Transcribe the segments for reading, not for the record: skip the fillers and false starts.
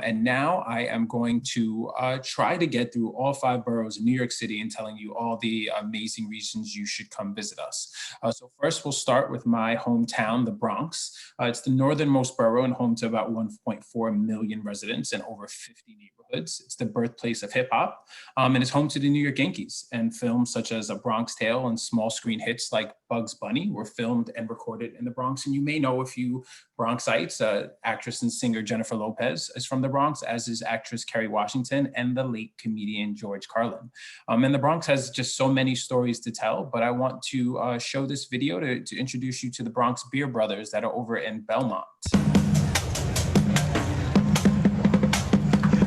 And now I am going to try to get through all 5 boroughs in New York City and telling you all the amazing reasons you should come visit us. So first, we'll start with my hometown, the Bronx. It's the northernmost borough and home to about 1.4 million residents and over 50 neighborhoods. It's the birthplace of hip hop, and it's home to the New York Yankees. And films such as A Bronx Tale and small screen hits like Bugs Bunny were filmed and recorded in the Bronx. And you may know a few Bronxites. Actress and singer Jennifer Lopez is from the Bronx, as is actress Kerry Washington and the late comedian George Carlin. And the Bronx has just so many stories to tell, but I want to show this video to introduce you to the Bronx Beer Brothers that are over in Belmont.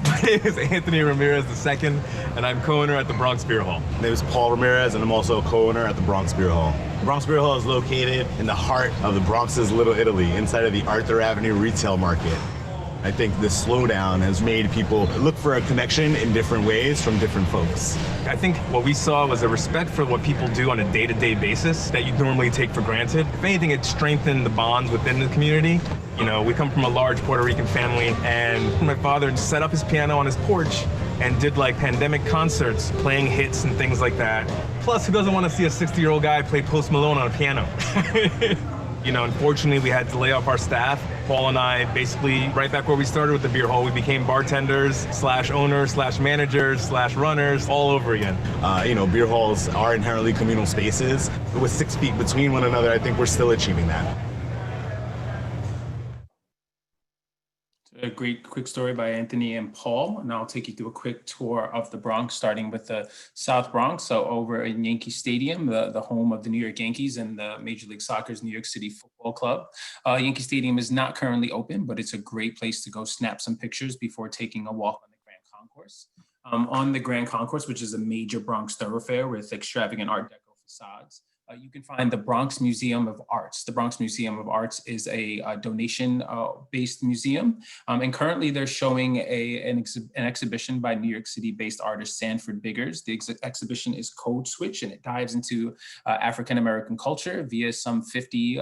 My name is Anthony Ramirez II, and I'm co-owner at the Bronx Beer Hall. My name is Paul Ramirez, and I'm also a co-owner at the Bronx Beer Hall. The Bronx Beer Hall is located in the heart of the Bronx's Little Italy, inside of the Arthur Avenue retail market. I think this slowdown has made people look for a connection in different ways from different folks. I think what we saw was a respect for what people do on a day-to-day basis that you normally take for granted. If anything, it strengthened the bonds within the community. You know, we come from a large Puerto Rican family, and my father set up his piano on his porch and did like pandemic concerts, playing hits and things like that. Plus, who doesn't want to see a 60-year-old guy play Post Malone on a piano? You know, unfortunately, we had to lay off our staff. Paul and I, basically, right back where we started with the beer hall, we became bartenders, /owners, /managers, /runners, all over again. You know, beer halls are inherently communal spaces. With 6 feet between one another, I think we're still achieving that. A great quick story by Anthony and Paul, and I'll take you through a quick tour of the Bronx, starting with the South Bronx. So over in Yankee Stadium, the home of the New York Yankees and the Major League Soccer's New York City Football Club. Yankee Stadium is not currently open, but it's a great place to go snap some pictures before taking a walk on the Grand Concourse. On the Grand Concourse, which is a major Bronx thoroughfare with extravagant Art Deco facades, you can find the Bronx Museum of Arts. The Bronx Museum of Arts is a donation-based museum, and currently they're showing an exhibition by New York City-based artist Sanford Biggers. The exhibition is Code Switch, and it dives into African-American culture via some 50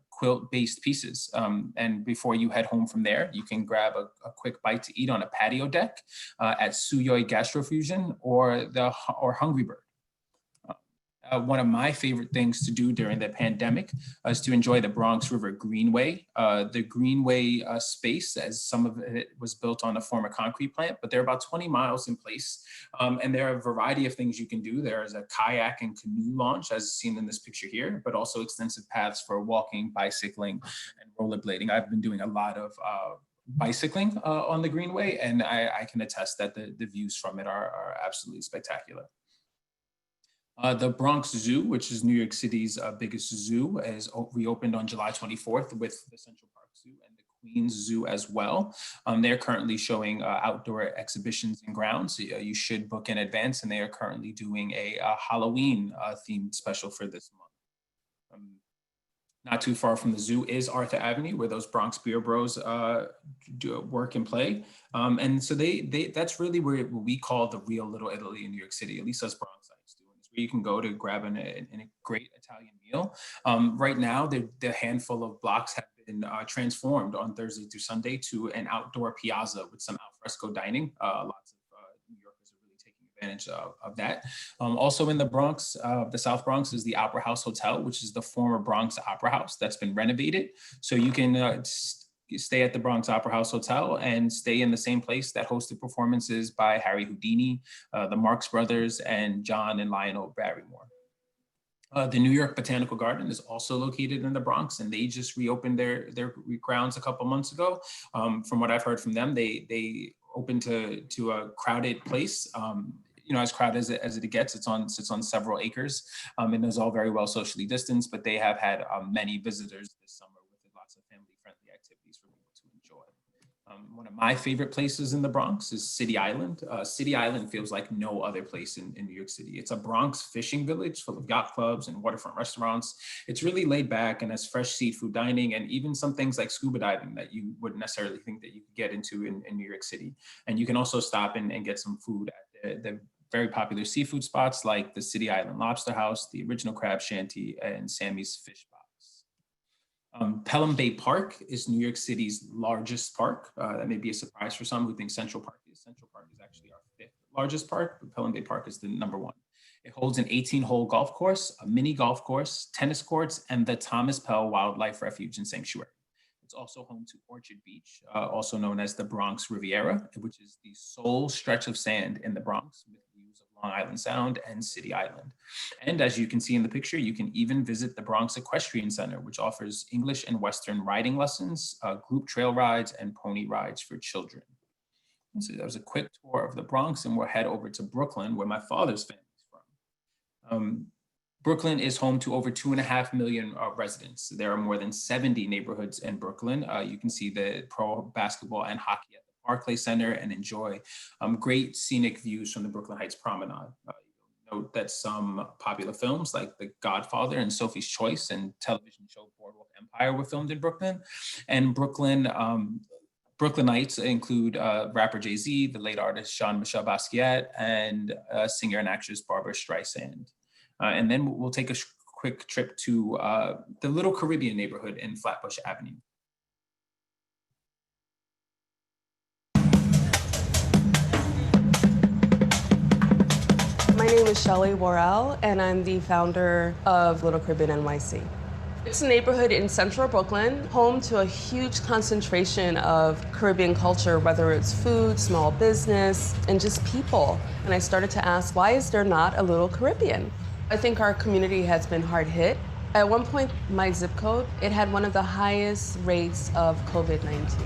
quilt-based pieces. And before you head home from there, you can grab a quick bite to eat on a patio deck at Suyoi Gastrofusion or Hungry Bird. One of my favorite things to do during the pandemic is to enjoy the Bronx River Greenway. The Greenway space, as some of it was built on a former concrete plant, but they're about 20 miles in place. And there are a variety of things you can do. There is a kayak and canoe launch, as seen in this picture here, but also extensive paths for walking, bicycling, and rollerblading. I've been doing a lot of bicycling on the Greenway, and I can attest that the views from it are absolutely spectacular. The Bronx Zoo, which is New York City's biggest zoo, is reopened on July 24th with the Central Park Zoo and the Queens Zoo as well. They're currently showing outdoor exhibitions and grounds. So, you should book in advance, and they are currently doing a Halloween themed special for this month. Not too far from the zoo is Arthur Avenue, where those Bronx Beer Bros do work and play. And so that's really where we call the real Little Italy in New York City, at least us Bronxites do. It's where you can go to grab a great Italian meal. Right now, the handful of blocks have been transformed on Thursday through Sunday to an outdoor piazza with some alfresco dining. Lots of New Yorkers are really taking advantage of that. Also in the Bronx, the South Bronx, is the Opera House Hotel, which is the former Bronx Opera House that's been renovated. So you can stay at the Bronx Opera House Hotel and stay in the same place that hosted performances by Harry Houdini, the Marx Brothers, and John and Lionel Barrymore. The New York Botanical Garden is also located in the Bronx, and they just reopened their grounds a couple months ago. From what I've heard from them, they opened to a crowded place. As crowded as it gets, it sits on several acres, and is all very well socially distanced. But they have had many visitors this summer with lots of family-friendly activities for people to enjoy. One of my favorite places in the Bronx is City Island. City Island feels like no other place in New York City. It's a Bronx fishing village full of yacht clubs and waterfront restaurants. It's really laid back and has fresh seafood dining and even some things like scuba diving that you wouldn't necessarily think that you could get into in New York City. And you can also stop and get some food at the very popular seafood spots like the City Island Lobster House, the Original Crab Shanty, and Sammy's Fish Box. Pelham Bay Park is New York City's largest park. That may be a surprise for some who think Central Park is. Central Park is actually our fifth largest park, but Pelham Bay Park is the number one. It holds an 18-hole golf course, a mini golf course, tennis courts, and the Thomas Pell Wildlife Refuge and Sanctuary. It's also home to Orchard Beach, also known as the Bronx Riviera, which is the sole stretch of sand in the Bronx with views of Long Island Sound and City Island. And as you can see in the picture, you can even visit the Bronx Equestrian Center, which offers English and Western riding lessons, group trail rides, and pony rides for children. And so that was a quick tour of the Bronx, and we'll head over to Brooklyn, where my father's family is from. Brooklyn is home to over 2.5 million residents. There are more than 70 neighborhoods in Brooklyn. You can see the pro basketball and hockey at the Barclays Center and enjoy great scenic views from the Brooklyn Heights Promenade. Note that some popular films like The Godfather and Sophie's Choice and television show Boardwalk Empire were filmed in Brooklyn. And Brooklynites include rapper Jay-Z, the late artist Jean-Michel Basquiat, and singer and actress Barbara Streisand. And then we'll take a quick trip to the Little Caribbean neighborhood in Flatbush Avenue. My name is Shelley Worrell, and I'm the founder of Little Caribbean NYC. It's a neighborhood in central Brooklyn, home to a huge concentration of Caribbean culture, whether it's food, small business, and just people. And I started to ask, why is there not a Little Caribbean? I think our community has been hard hit. At one point, my zip code, it had one of the highest rates of COVID-19.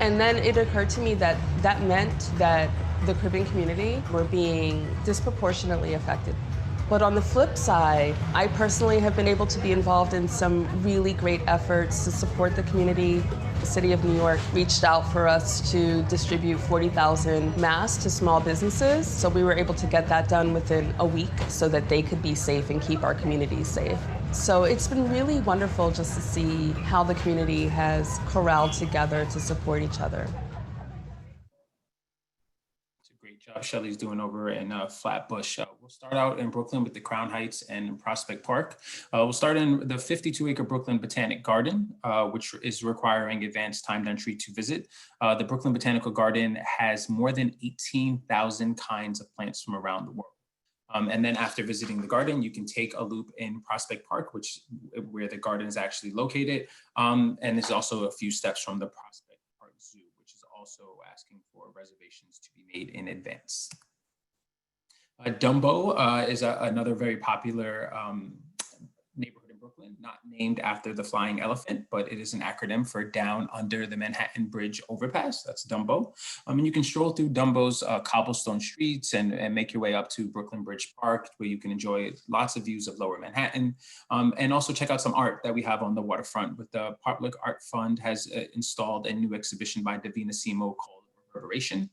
And then it occurred to me that that meant that the Caribbean community were being disproportionately affected. But on the flip side, I personally have been able to be involved in some really great efforts to support the community. The City of New York reached out for us to distribute 40,000 masks to small businesses. So we were able to get that done within a week so that they could be safe and keep our community safe. So it's been really wonderful just to see how the community has corralled together to support each other. Job Shelley's doing over in Flatbush. We'll start out in Brooklyn with the Crown Heights and Prospect Park. We'll start in the 52-acre Brooklyn Botanic Garden, which is requiring advanced timed entry to visit. The Brooklyn Botanical Garden has more than 18,000 kinds of plants from around the world. And then after visiting the garden, you can take a loop in Prospect Park, where the garden is actually located. And there's also a few steps from the Prospect Park Zoo, which is also asking for reservations to be made in advance. Dumbo is another very popular neighborhood in Brooklyn, not named after the flying elephant, but it is an acronym for Down Under the Manhattan Bridge Overpass. That's Dumbo. And you can stroll through Dumbo's cobblestone streets and make your way up to Brooklyn Bridge Park, where you can enjoy lots of views of Lower Manhattan, and also check out some art that we have on the waterfront. With the Public Art Fund has installed a new exhibition by Davina Simo called Reverberation.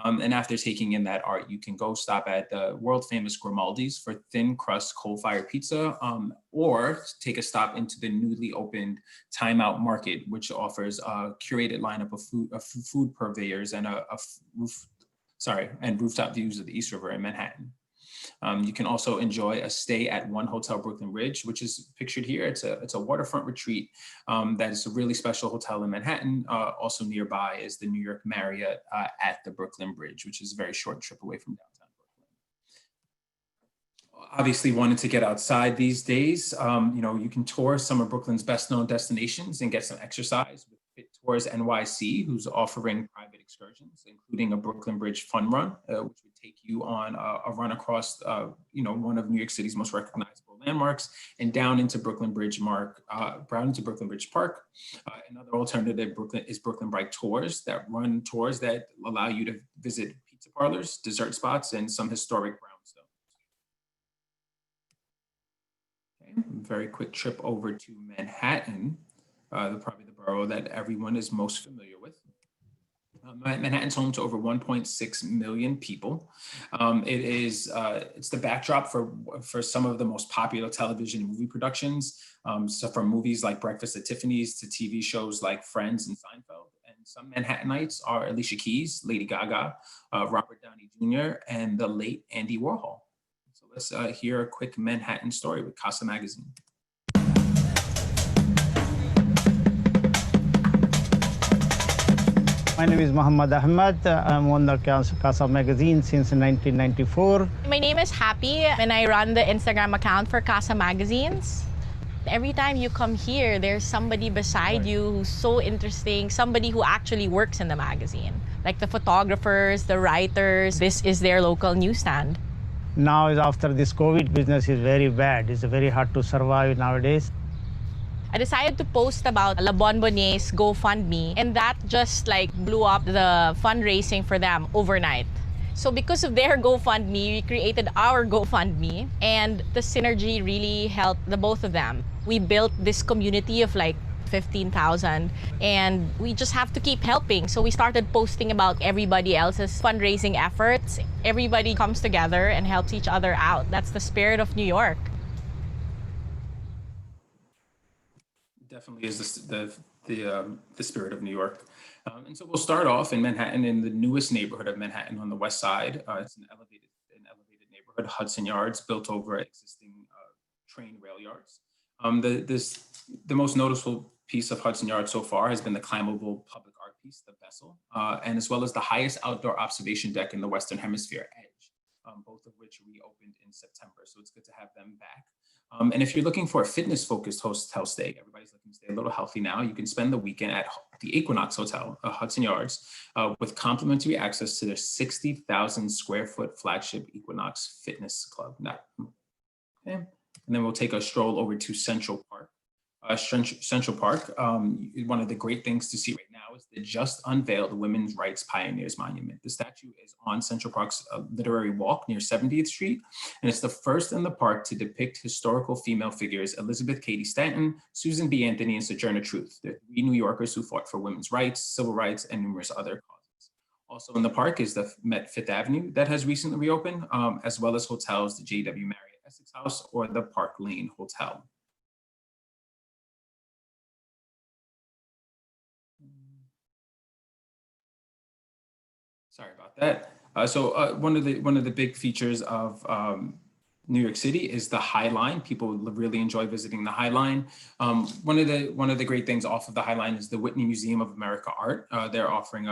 And after taking in that art, you can go stop at the world famous Grimaldi's for thin crust coal-fired pizza, or take a stop into the newly opened Time Out Market, which offers a curated lineup of food purveyors and rooftop views of the East River in Manhattan. You can also enjoy a stay at One Hotel Brooklyn Bridge, which is pictured here. It's a waterfront retreat that is a really special hotel in Manhattan. Also nearby is the New York Marriott at the Brooklyn Bridge, which is a very short trip away from downtown Brooklyn. Obviously, wanting to get outside these days, you can tour some of Brooklyn's best known destinations and get some exercise with Fit Tours NYC, who's offering private excursions, including a Brooklyn Bridge fun run, which would take you on a run across, one of New York City's most recognizable landmarks and down into Brooklyn Bridge Park. Another alternative is Brooklyn Bike Tours that run tours that allow you to visit pizza parlors, dessert spots, and some historic brownstones. Okay, very quick trip over to Manhattan, probably the borough that everyone is most familiar with. Manhattan's home to over 1.6 million people. It's the backdrop for some of the most popular television and movie productions. So from movies like Breakfast at Tiffany's to TV shows like Friends and Seinfeld. And some Manhattanites are Alicia Keys, Lady Gaga, Robert Downey Jr., and the late Andy Warhol. So let's hear a quick Manhattan story with Casa Magazine. My name is Muhammad Ahmed. I'm on the Casa magazine since 1994. My name is Happy, and I run the Instagram account for Casa Magazines. Every time you come here, there's somebody beside you who's so interesting, somebody who actually works in the magazine. Like the photographers, the writers, this is their local newsstand. Now, after this COVID, business is very bad. It's very hard to survive nowadays. I decided to post about La Bonbonnier's GoFundMe, and that just like blew up the fundraising for them overnight. So because of their GoFundMe, we created our GoFundMe, and the synergy really helped the both of them. We built this community of like 15,000, and we just have to keep helping. So we started posting about everybody else's fundraising efforts. Everybody comes together and helps each other out. That's the spirit of New York. Definitely is the spirit of New York. And so we'll start off in Manhattan, in the newest neighborhood of Manhattan on the west side. It's an elevated neighborhood, Hudson Yards, built over existing train rail yards. The most noticeable piece of Hudson Yards so far has been the climbable public art piece, the Vessel, and as well as the highest outdoor observation deck in the Western Hemisphere, Edge, both of which reopened in September. So it's good to have them back. And if you're looking for a fitness-focused hotel stay, everybody's looking to stay a little healthy now, you can spend the weekend at the Equinox Hotel, Hudson Yards, with complimentary access to their 60,000 square foot flagship Equinox Fitness Club. Okay. And then we'll take a stroll over to Central Park. Central Park, one of the great things to see right now is the just unveiled Women's Rights Pioneers Monument. The statue is on Central Park's Literary Walk near 70th Street, and it's the first in the park to depict historical female figures Elizabeth Cady Stanton, Susan B. Anthony, and Sojourner Truth. They're three New Yorkers who fought for women's rights, civil rights, and numerous other causes. Also in the park is the Met Fifth Avenue that has recently reopened, as well as hotels, the J.W. Marriott Essex House or the Park Lane Hotel. Sorry about that. So one of the big features of New York City is the High Line. People really enjoy visiting the High Line. One of the great things off of the High Line is the Whitney Museum of America Art. They're offering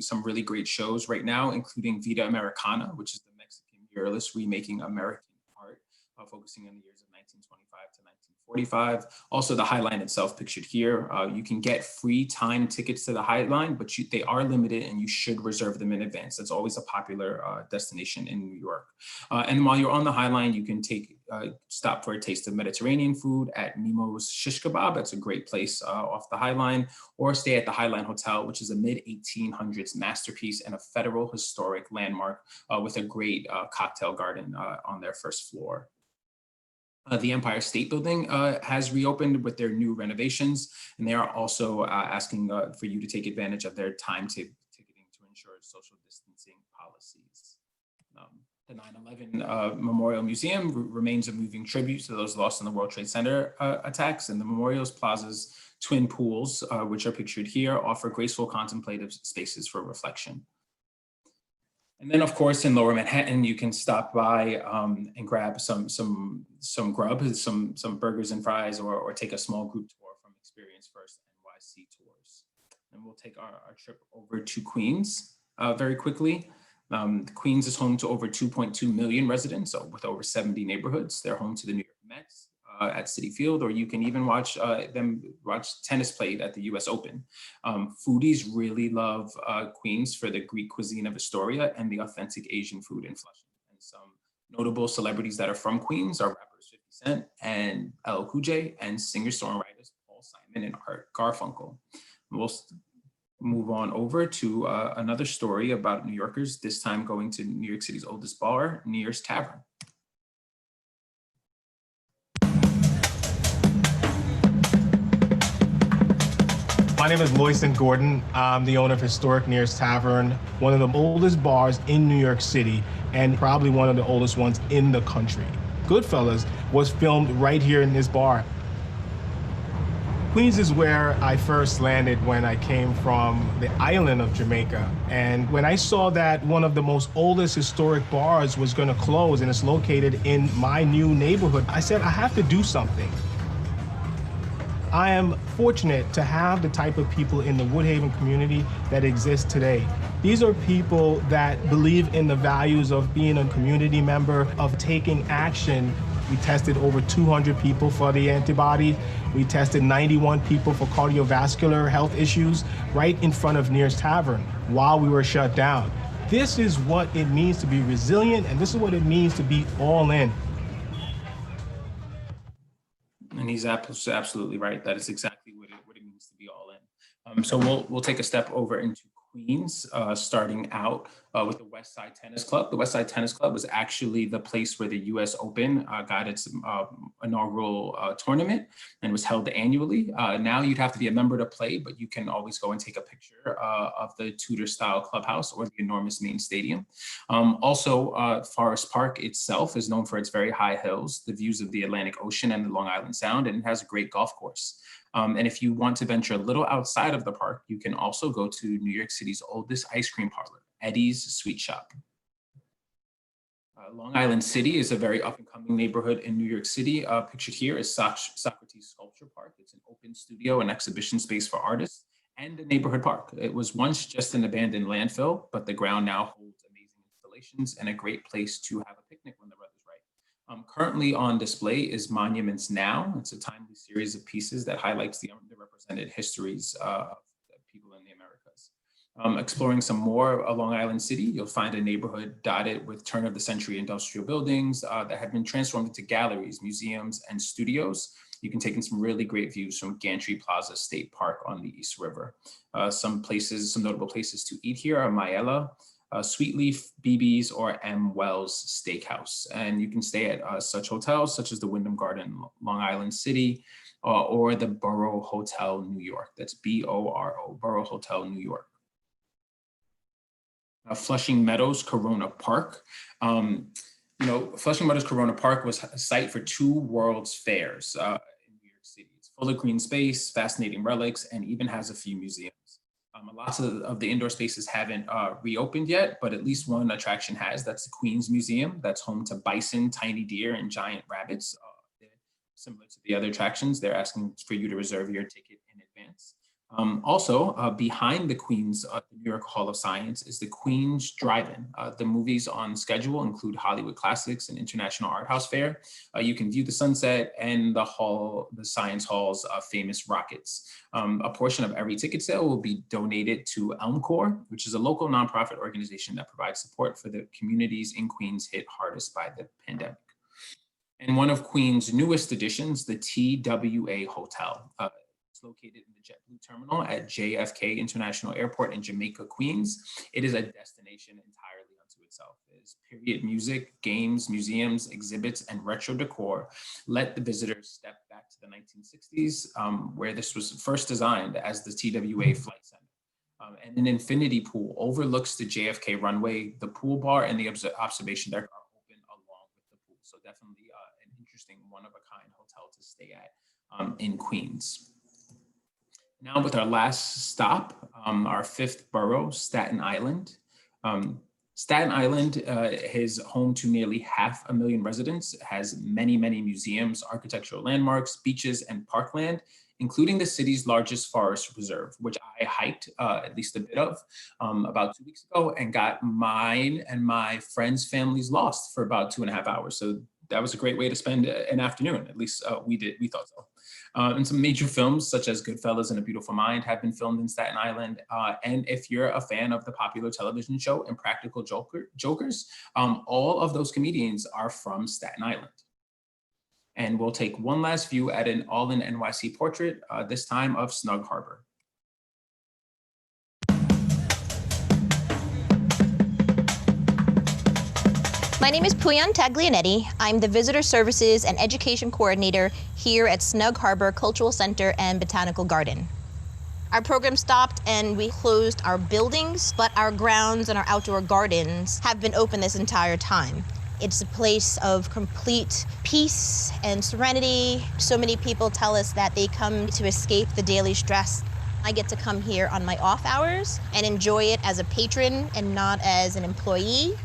some really great shows right now, including Vida Americana, which is the Mexican muralist remaking American art, focusing on the years of 1925 to 1945. Also, the High Line itself pictured here. You can get free time tickets to the High Line, but they are limited and you should reserve them in advance. That's always a popular destination in New York. And while you're on the High Line, you can stop for a taste of Mediterranean food at Nemo's Shish Kebab. That's a great place off the High Line, or stay at the High Line Hotel, which is a mid-1800s masterpiece and a federal historic landmark with a great cocktail garden on their first floor. The Empire State Building has reopened with their new renovations, and they are also asking for you to take advantage of their time ticketing to ensure social distancing policies. The 9/11 Memorial Museum remains a moving tribute to those lost in the World Trade Center attacks, and the Memorial's Plaza's twin pools, which are pictured here, offer graceful contemplative spaces for reflection. And then, of course, in Lower Manhattan, you can stop by and grab some grub, some burgers and fries, or take a small group tour from Experience First NYC Tours. And we'll take our trip over to Queens very quickly. Queens is home to over 2.2 million residents, so with over 70 neighborhoods. They're home to the New York Mets at Citi Field, or you can even watch tennis played at the US Open. Foodies really love Queens for the Greek cuisine of Astoria and the authentic Asian food in Flushing. And some notable celebrities that are from Queens are rappers 50 Cent and LL Cool J, and singer-songwriters Paul Simon and Art Garfunkel. We'll move on over to another story about New Yorkers, this time going to New York City's oldest bar, Nearest Tavern. My name is Loyson Gordon. I'm the owner of Historic Nearest Tavern, one of the oldest bars in New York City, and probably one of the oldest ones in the country. Goodfellas was filmed right here in this bar. Queens is where I first landed when I came from the island of Jamaica. And when I saw that one of the most oldest historic bars was gonna close and it's located in my new neighborhood, I said, I have to do something. I am fortunate to have the type of people in the Woodhaven community that exist today. These are people that believe in the values of being a community member, of taking action. We tested over 200 people for the antibodies. We tested 91 people for cardiovascular health issues right in front of Near's Tavern while we were shut down. This is what it means to be resilient, and this is what it means to be all in. And he's absolutely right. That is exactly what it means to be all in. So we'll take a step over into Queens, starting out with the West Side Tennis Club. The West Side Tennis Club was actually the place where the U.S. Open got its inaugural tournament and was held annually. Now you'd have to be a member to play, but you can always go and take a picture of the Tudor-style clubhouse or the enormous main stadium. Also, Forest Park itself is known for its very high hills, the views of the Atlantic Ocean and the Long Island Sound, and it has a great golf course. And if you want to venture a little outside of the park, you can also go to New York City's oldest ice cream parlor, Eddie's Sweet Shop. Long Island City is a very up-and-coming neighborhood in New York City. Pictured here is Socrates Sculpture Park. It's an open studio and exhibition space for artists and a neighborhood park. It was once just an abandoned landfill, but the ground now holds amazing installations and a great place to have a picnic when the weather's right. Currently on display is Monuments Now. It's a timely series of pieces that highlights the underrepresented histories of people in the Americas. Exploring some more of Long Island City, you'll find a neighborhood dotted with turn-of-the-century industrial buildings that have been transformed into galleries, museums, and studios. You can take in some really great views from Gantry Plaza State Park on the East River. Some notable places to eat here are Maella, Sweetleaf, BB's, or M. Wells Steakhouse. And you can stay at such hotels such as the Wyndham Garden, Long Island City, or the Borough Hotel, New York. That's B-O-R-O, Borough Hotel, New York. Flushing Meadows Corona Park. Flushing Meadows Corona Park was a site for 2 World's Fairs in New York City. It's full of green space, fascinating relics, and even has a few museums. Lots of the indoor spaces haven't reopened yet, but at least one attraction has. That's the Queens Museum. That's home to bison, tiny deer, and giant rabbits. Similar to the other attractions, they're asking for you to reserve your ticket in advance. Also, behind the Queens, the New York Hall of Science is the Queens Drive-In. The movies on schedule include Hollywood Classics and International Art House Fair. You can view the sunset and the Science Hall's famous rockets. A portion of every ticket sale will be donated to Elmcore, which is a local nonprofit organization that provides support for the communities in Queens hit hardest by the pandemic. And one of Queens' newest additions, the TWA Hotel. It's located in the JetBlue terminal at JFK International Airport in Jamaica, Queens. It is a destination entirely unto itself. There's period music, games, museums, exhibits, and retro decor. Let the visitors step back to the 1960s, where this was first designed as the TWA Flight Center. And an infinity pool overlooks the JFK runway. The pool bar and the observation deck are open along with the pool. So definitely an interesting one-of-a-kind hotel to stay at in Queens. Now with our last stop, our 5th borough, Staten Island. Staten Island is home to nearly 500,000 residents, has many, many museums, architectural landmarks, beaches, and parkland, including the city's largest forest reserve, which I hiked at least a bit of about 2 weeks ago and got mine and my friends' families lost for about 2.5 hours. So that was a great way to spend an afternoon. At least we thought so. And some major films such as Goodfellas and A Beautiful Mind have been filmed in Staten Island. And if you're a fan of the popular television show Impractical Jokers, all of those comedians are from Staten Island. And we'll take one last view at an all-in NYC portrait, this time of Snug Harbor. My name is Puyan Taglianetti. I'm the Visitor Services and Education Coordinator here at Snug Harbor Cultural Center and Botanical Garden. Our program stopped and we closed our buildings, but our grounds and our outdoor gardens have been open this entire time. It's a place of complete peace and serenity. So many people tell us that they come to escape the daily stress. I get to come here on my off hours and enjoy it as a patron and not as an employee.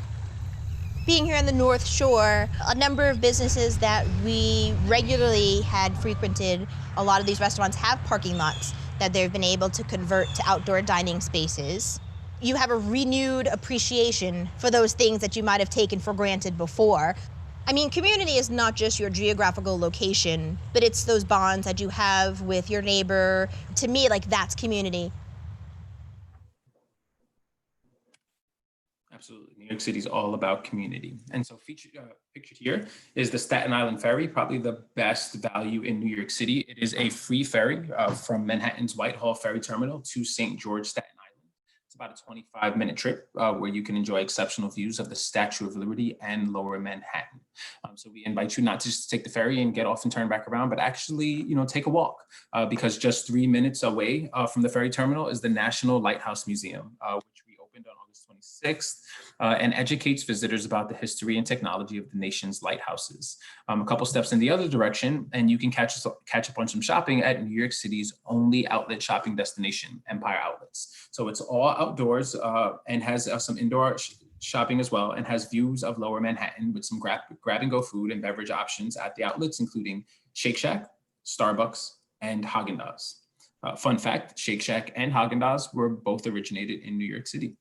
Being here in the North Shore, a number of businesses that we regularly had frequented, a lot of these restaurants have parking lots that they've been able to convert to outdoor dining spaces. You have a renewed appreciation for those things that you might have taken for granted before. I mean, community is not just your geographical location, but it's those bonds that you have with your neighbor. To me, like, that's community. Absolutely. New York City is all about community. And so pictured here is the Staten Island Ferry, probably the best value in New York City. It is a free ferry from Manhattan's Whitehall Ferry Terminal to St. George, Staten Island. It's about a 25-minute trip where you can enjoy exceptional views of the Statue of Liberty and Lower Manhattan. So we invite you not just to take the ferry and get off and turn back around, but actually, take a walk because just 3 minutes away from the ferry terminal is the National Lighthouse Museum, which we opened on August 26th. And educates visitors about the history and technology of the nation's lighthouses. A couple steps in the other direction, and you can catch up on some shopping at New York City's only outlet shopping destination, Empire Outlets. So it's all outdoors and has some indoor shopping as well, and has views of Lower Manhattan with some grab and go food and beverage options at the outlets, including Shake Shack, Starbucks, and Haagen-Dazs. Fun fact, Shake Shack and Haagen-Dazs were both originated in New York City.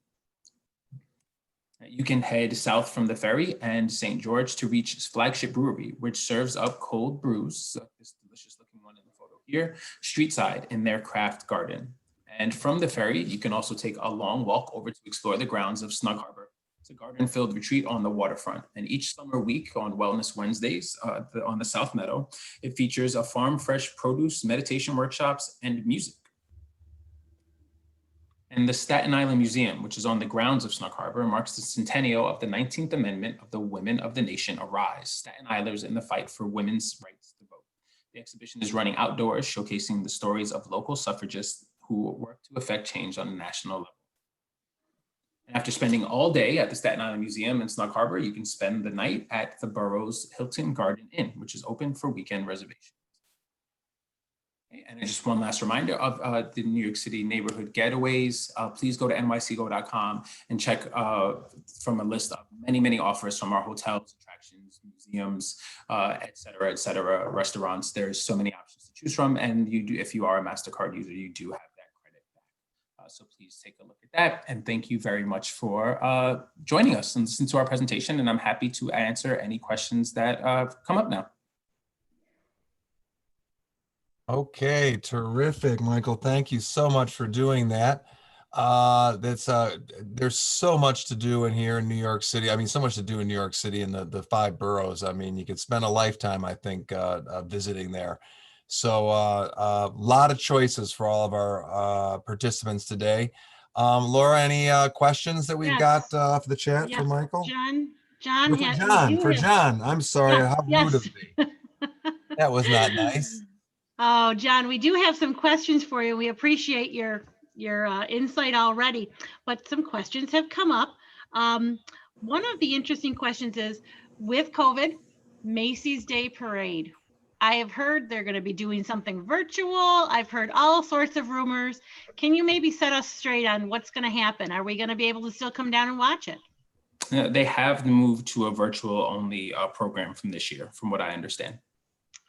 You can head south from the ferry and St. George to reach Flagship Brewery, which serves up cold brews, this delicious looking one in the photo here, street side in their craft garden. And from the ferry, you can also take a long walk over to explore the grounds of Snug Harbor. It's a garden-filled retreat on the waterfront. And each summer week on Wellness Wednesdays on the South Meadow, it features a farm fresh produce, meditation workshops, and music. And the Staten Island Museum, which is on the grounds of Snug Harbor, marks the centennial of the 19th Amendment of the Women of the Nation Arise, Staten Islanders in the fight for women's rights to vote. The exhibition is running outdoors, showcasing the stories of local suffragists who work to effect change on a national level. And after spending all day at the Staten Island Museum in Snug Harbor, you can spend the night at the borough's Hilton Garden Inn, which is open for weekend reservations. And just one last reminder of the New York City neighborhood getaways. Please go to nycgo.com and check from a list of many offers from our hotels, attractions, museums, et cetera, restaurants. There's so many options to choose from. And you do, if you are a MasterCard user, you do have that credit back. So please take a look at that. And thank you very much for joining us and listen to our presentation. And I'm happy to answer any questions that come up now. Okay, terrific, Michael. Thank you so much for doing that. There's so much to do in here in New York City. I mean, so much to do in New York City and the 5 boroughs. I mean, you could spend a lifetime, I think, visiting there. So a lot of choices for all of our participants today. Laura, any questions that we've got off the chat for Michael? For John. I'm sorry. How rude of me. That was not nice. Oh, John, we do have some questions for you. We appreciate your insight already, but some questions have come up. One of the interesting questions is, with COVID, Macy's Day Parade. I have heard they're going to be doing something virtual. I've heard all sorts of rumors. Can you maybe set us straight on what's going to happen? Are we going to be able to still come down and watch it? They have moved to a virtual only program from this year, from what I understand.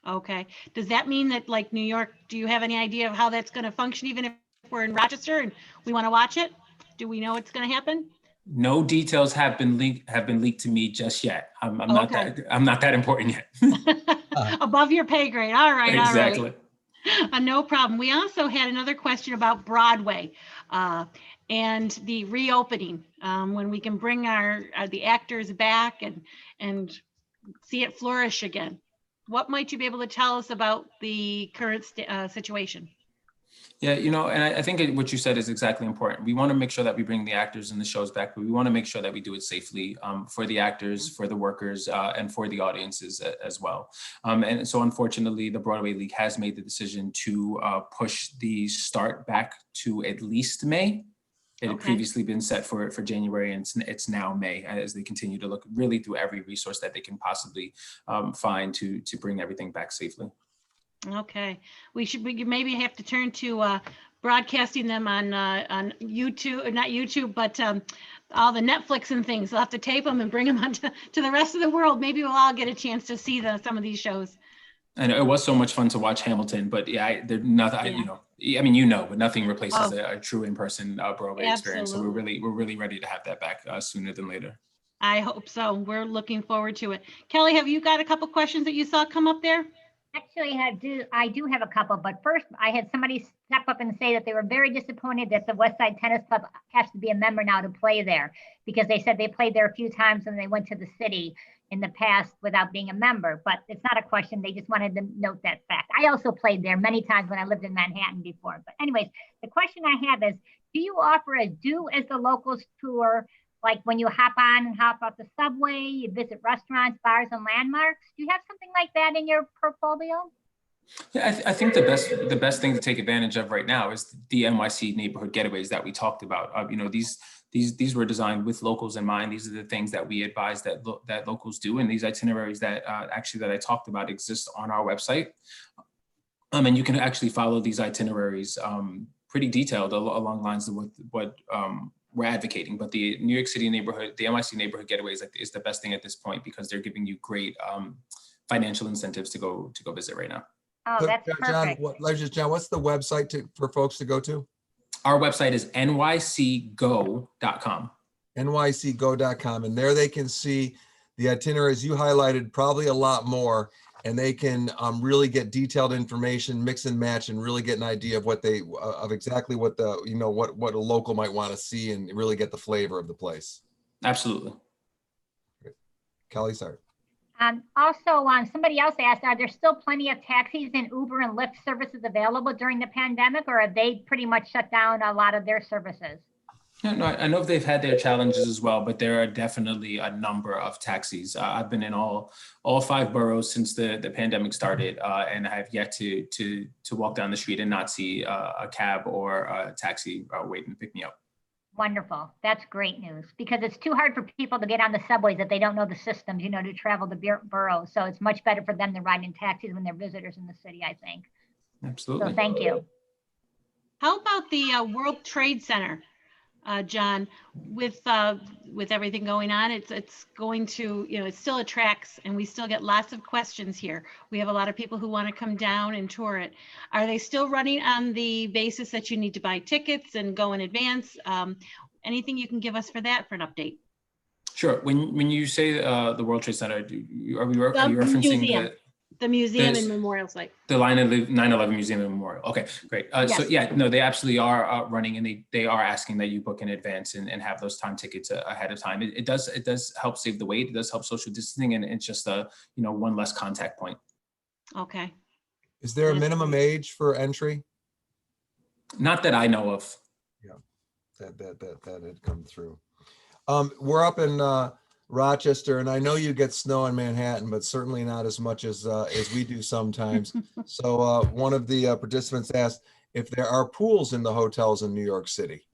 Okay. Does that mean that, like New York, do you have any idea of how that's going to function, even if we're in Rochester and we want to watch it? Do we know what's going to happen? No details have been leaked to me just yet. I'm not that important yet. Above your pay grade. All right. Exactly. All right. No problem. We also had another question about Broadway and the reopening, when we can bring the actors back and see it flourish again. What might you be able to tell us about the current situation? Yeah, and I think what you said is exactly important. We want to make sure that we bring the actors and the shows back, but we want to make sure that we do it safely for the actors, for the workers, and for the audiences as well. And so unfortunately, the Broadway League has made the decision to push the start back to at least May. It had previously been set for January, and it's now May, as they continue to look really through every resource that they can possibly find to bring everything back safely. Okay, we maybe have to turn to broadcasting them on YouTube, not YouTube, but all the Netflix and things. They'll have to tape them and bring them on to the rest of the world. Maybe we'll all get a chance to see some of these shows. And it was so much fun to watch Hamilton, but yeah, there's nothing, Yeah. but nothing replaces a true in-person Broadway experience. So Absolutely. we're really ready to have that back sooner than later. I hope so. We're looking forward to it. Kelly, have you got a couple questions that you saw come up there? Actually, I do have a couple, but first I had somebody step up and say that they were very disappointed that the West Side Tennis Club has to be a member now to play there, because they said they played there a few times and they went to the city in the past without being a member. But it's not a question. They just wanted to note that fact. I also played there many times when I lived in Manhattan before. But anyways, the question I have is, do you offer a do as the locals tour? Like when you hop on and hop off the subway, you visit restaurants, bars, and landmarks. Do you have something like that in your portfolio? Yeah, I think the best thing to take advantage of right now is the NYC neighborhood getaways that we talked about. These were designed with locals in mind. These are the things that we advise that locals do, and these itineraries that that I talked about exist on our website. And you can actually follow these itineraries pretty detailed along lines of what we're advocating. But the New York City neighborhood, the NYC neighborhood getaways is the best thing at this point, because they're giving you great financial incentives to go visit right now. Oh, that's perfect. John, what's the website for folks to go to? Our website is nycgo.com. nycgo.com, and there they can see the itineraries you highlighted, probably a lot more, and they can really get detailed information, mix and match, and really get an idea of exactly what what a local might want to see, and really get the flavor of the place. Absolutely. Great. Kelly, sorry. Also, somebody else asked, are there still plenty of taxis and Uber and Lyft services available during the pandemic, or have they pretty much shut down a lot of their services? No, I know they've had their challenges as well, but there are definitely a number of taxis. I've been in all 5 boroughs since the pandemic started, and I have yet to walk down the street and not see a cab or a taxi waiting to pick me up. Wonderful. That's great news, because it's too hard for people to get on the subways if they don't know the systems, to travel the boroughs. So it's much better for them to ride in taxis when they're visitors in the city, I think. Absolutely. So thank you. How about the World Trade Center, John? With everything going on, it's going to, it still attracts, and we still get lots of questions here. We have a lot of people who want to come down and tour it. Are they still running on the basis that you need to buy tickets and go in advance? Anything you can give us for that, for an update? Sure. When you say the World Trade Center, are you referencing the museum and memorial site? The 9/11 Museum and Memorial. Okay, great. Yes. So yeah, no, they absolutely are running, and they are asking that you book in advance and have those time tickets ahead of time. It does help save the wait. It does help social distancing, and it's just one less contact point. Okay. Is there a minimum age for entry? Not that I know of. Yeah, that had come through. We're up in Rochester, and I know you get snow in Manhattan, but certainly not as much as we do sometimes. So one of the participants asked if there are pools in the hotels in New York City.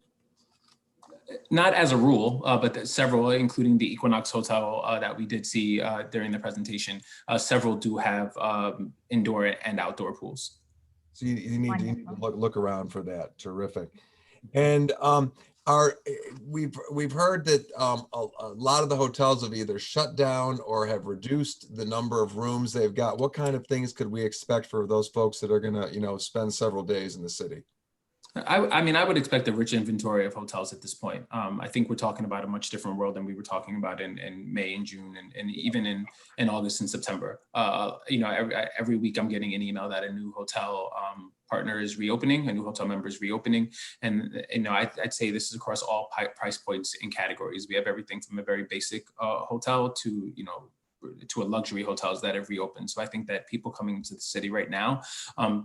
Not as a rule, but several, including the Equinox Hotel that we did see during the presentation, several do have indoor and outdoor pools. So you need to look around for that. Terrific. And we've heard that a lot of the hotels have either shut down or have reduced the number of rooms they've got. What kind of things could we expect for those folks that are going to spend several days in the city? I mean, I would expect a rich inventory of hotels at this point. I think we're talking about a much different world than we were talking about in May and June, and even in August and September. Every week I'm getting an email that a new hotel partner is reopening, a new hotel member is reopening. And I'd say this is across all price points and categories. We have everything from a very basic hotel to a luxury hotels that have reopened. So I think that people coming into the city right now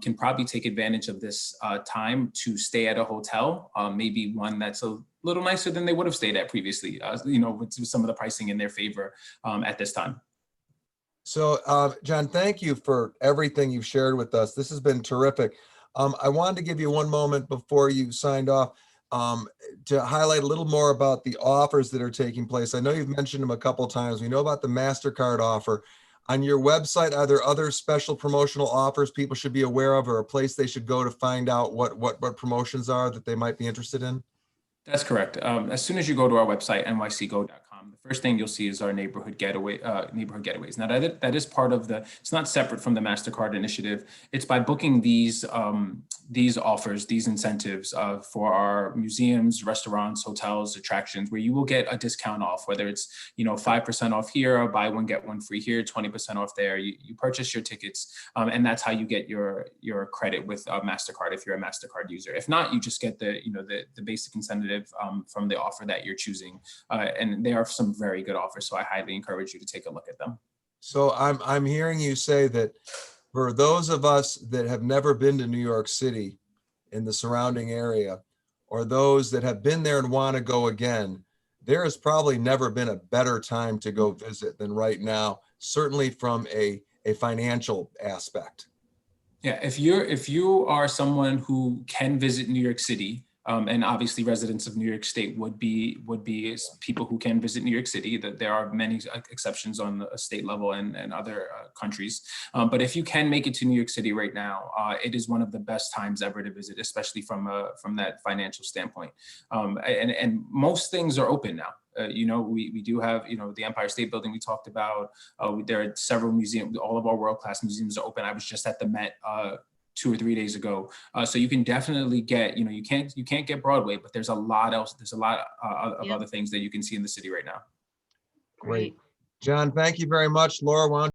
can probably take advantage of this time to stay at a hotel, maybe one that's a little nicer than they would have stayed at previously, with some of the pricing in their favor at this time. So John, thank you for everything you've shared with us. This has been terrific. I wanted to give you one moment before you signed off to highlight a little more about the offers that are taking place. I know you've mentioned them a couple of times. We know about the MasterCard offer. On your website, are there other special promotional offers people should be aware of, or a place they should go to find out what promotions are that they might be interested in? That's correct. As soon as you go to our website, nycgo.com, the first thing you'll see is our neighborhood getaways. Now that is part of it's not separate from the MasterCard initiative. It's by booking these offers, these incentives for our museums, restaurants, hotels, attractions, where you will get a discount off, whether it's 5% off here, or buy one get one free here, 20% off there. You purchase your tickets, and that's how you get your credit with MasterCard if you're a MasterCard user. If not, you just get the basic incentive from the offer that you're choosing, and there are some very good offers. So I highly encourage you to take a look at them. So I'm hearing you say that for those of us that have never been to New York City in the surrounding area, or those that have been there and want to go again, there has probably never been a better time to go visit than right now, certainly from a financial aspect. Yeah, if you are someone who can visit New York City, and obviously residents of New York State would be people who can visit New York City. That there are many exceptions on the state level and other countries. But if you can make it to New York City right now, it is one of the best times ever to visit, especially from that financial standpoint. And most things are open now. We do have, the Empire State Building we talked about. There are several museums. All of our world-class museums are open. I was just at the Met 2 or 3 days ago. So you can definitely get, you can't get Broadway, but there's a lot else. There's a lot of other things that you can see in the city right now. Great. John, thank you very much. Laura, why don't